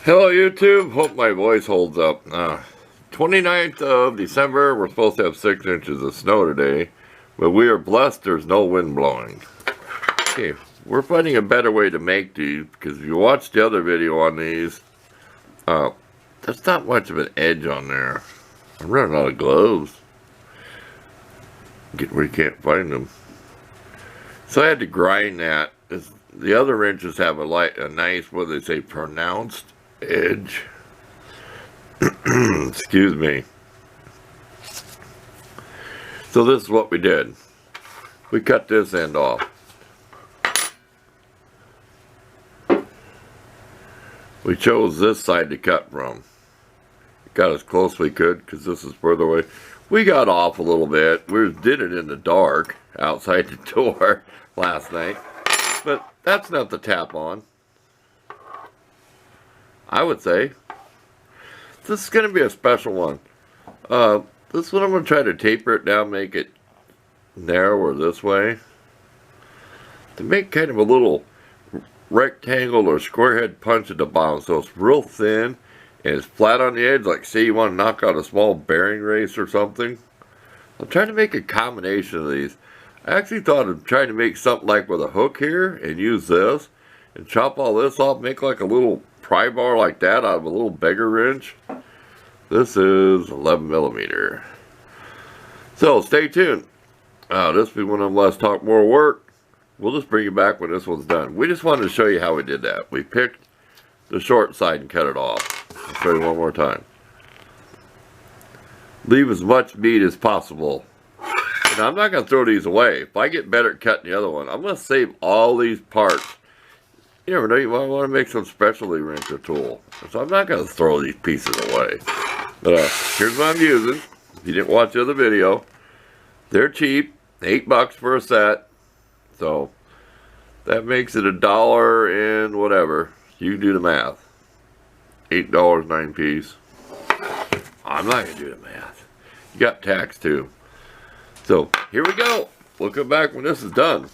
Hello YouTube, hope my voice holds up. 29th of December, we're supposed to have 6 inches of snow today, but we are blessed there's no wind blowing. Okay, we're finding a better way to make these, because if you watch the other video on these, there's not much of an edge on there. I'm running out of gloves. We can't find them. So I had to grind that. The other wrenches have a nice, what do they say, pronounced edge. Excuse me. So this is what we did. We cut this end off. We chose this side to cut from. Got as close as we could because this is further away. We got off a little bit. We did it in the dark outside the door last night. But that's not the tap on. I would say. This is going to be a special one. This one I'm going to try to taper it down, make it narrower this way. To make kind of a little rectangle or square head punch at the bottom. So it's real thin and it's flat on the edge. Like say you want to knock out a small bearing race or something. I'm trying to make a combination of these. I actually thought of trying to make something like with a hook here and use this. And chop all this off, make like a little pry bar like that out of a little beggar wrench. This is 11 millimeter. So stay tuned. This will be one of them less talk, more work. We'll just bring you back when this one's done. We just wanted to show you how we did that. We picked the short side and cut it off. I'll show you one more time. Leave as much meat as possible. Now I'm not going to throw these away. If I get better at cutting the other one, I'm going to save all these parts. You never know, you might want to make some specialty wrench or tool. So I'm not going to throw these pieces away. But here's what I'm using. If you didn't watch the other video, they're cheap, $8 for a set. So that makes it $1 and whatever. You can do the math. $8, 9 piece. I'm not going to do the math. You got tax too. So here we go. We'll come back when this is done.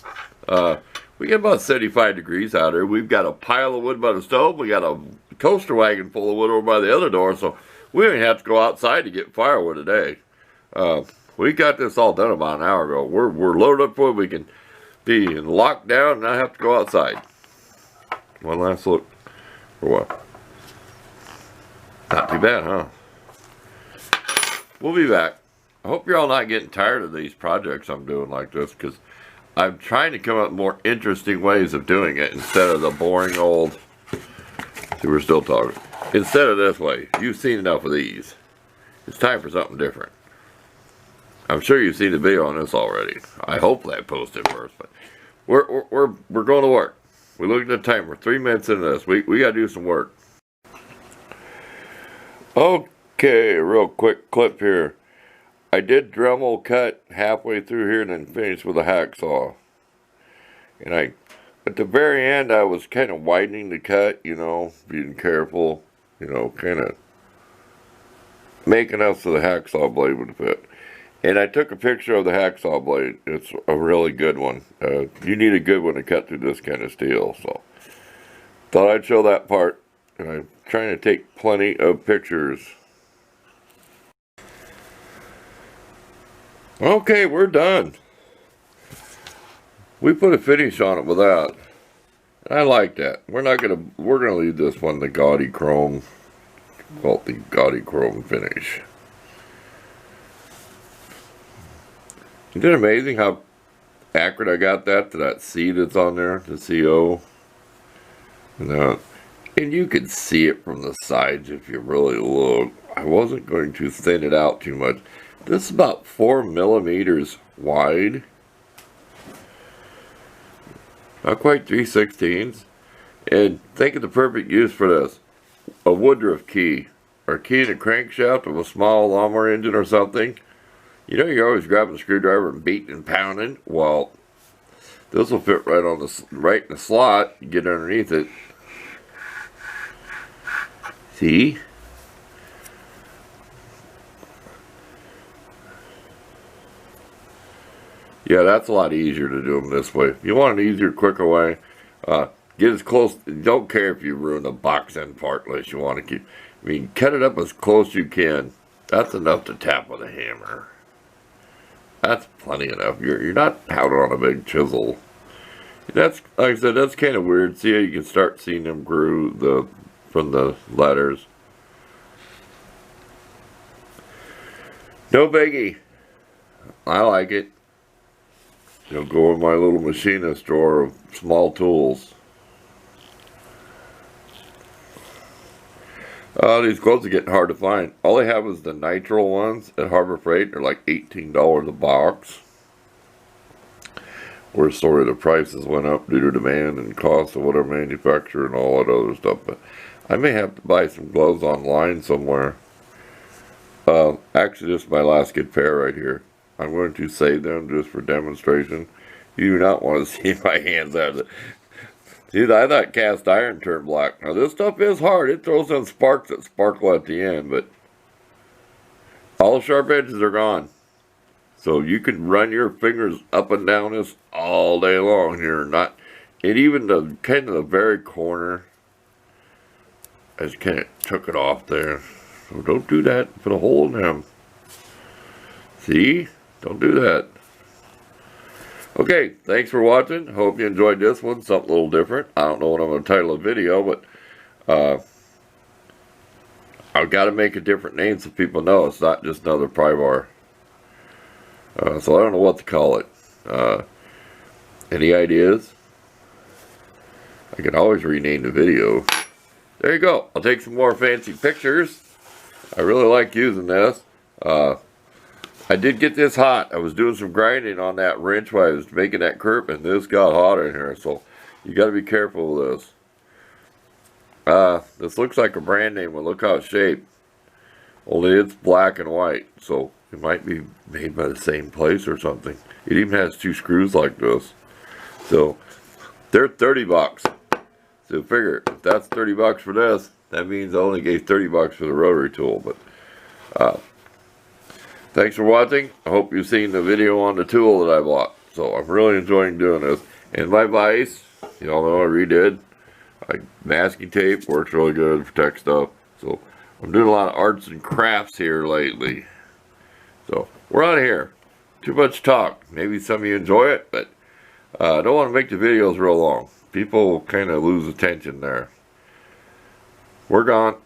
We get about 75 degrees out here. We've got a pile of wood by the stove. We got a coaster wagon full of wood over by the other door. So we don't have to go outside to get firewood today. We got this all done about an hour ago. We're loaded up for it. We can be in lockdown and not have to go outside. One last look for what? Not too bad, huh? We'll be back. I hope you're all not getting tired of these projects I'm doing like this, because I'm trying to come up with more interesting ways of doing it instead of the boring old. See, we're still talking. Instead of this way. You've seen enough of these. It's time for something different. I'm sure you've seen the video on this already. I hope that I posted first, but we're going to work. We looked at the time. We're 3 minutes into this. We got to do some work. Okay, real quick clip here. I did Dremel cut halfway through here and then finished with a hacksaw. And at the very end, I was kind of widening the cut, you know, being careful, you know, kind of making us so the hacksaw blade would fit. And I took a picture of the hacksaw blade. It's a really good one. You need a good one to cut through this kind of steel. So thought I'd show that part. And I'm trying to take plenty of pictures. Okay, we're done. We put a finish on it with that. I like that. We're gonna leave this one the gaudy chrome. Call it the gaudy chrome finish. Isn't it amazing how accurate I got that to that C that's on there, the CO? And you can see it from the sides if you really look. I wasn't going to thin it out too much. This is about 4 millimeters wide. Not quite 3/16. And think of the perfect use for this. A Woodruff key. Or a key in a crankshaft of a small lawnmower engine or something. You know, you're always grabbing a screwdriver and beating and pounding. Well, this will fit right in the slot. You get underneath it. See? Yeah, that's a lot easier to do them this way. If you want an easier, quicker way, get as close. Don't care if you ruin the box end part unless you want to keep. I mean, cut it up as close as you can. That's enough to tap with a hammer. That's plenty enough. You're not pounding on a big chisel. That's, like I said, that's kind of weird. See how you can start seeing them groove from the letters. No biggie. I like it. You'll go in my little machinist drawer of small tools. These gloves are getting hard to find. All they have is the nitro ones at Harbor Freight. They're like $18 a box. Where sorry the prices went up due to demand and cost of whatever manufacturer and all that other stuff. But I may have to buy some gloves online somewhere. Actually, this is my last good pair right here. I'm going to save them just for demonstration. You do not want to see my hands out of it. See, I thought cast iron turned black. Now this stuff is hard. It throws some sparks that sparkle at the end, but all the sharp edges are gone. So you can run your fingers up and down this all day long here. And even the kind of the very corner, I just kind of took it off there. So don't do that. Put a hole in them. See? Don't do that. Okay, thanks for watching. Hope you enjoyed this one. Something a little different. I don't know what I'm going to title the video, but I've got to make a different name so people know it's not just another pry bar. So I don't know what to call it. Any ideas? I can always rename the video. There you go. I'll take some more fancy pictures. I really like using this. I did get this hot. I was doing some grinding on that wrench while I was making that curve, and this got hot in here. So you got to be careful with this. This looks like a brand name, but look how it's shaped. Only it's black and white, so it might be made by the same place or something. It even has two screws like this. So they're 30 bucks. So figure, if that's 30 bucks for this, that means I only gave 30 bucks for the rotary tool. But thanks for watching. I hope you've seen the video on the tool that I bought. So I'm really enjoying doing this. And my vise, you all know I redid. Masking tape works really good to protect stuff. So I'm doing a lot of arts and crafts here lately. So we're out of here. Too much talk. Maybe some of you enjoy it, but I don't want to make the videos real long. People kind of lose attention there. We're gone.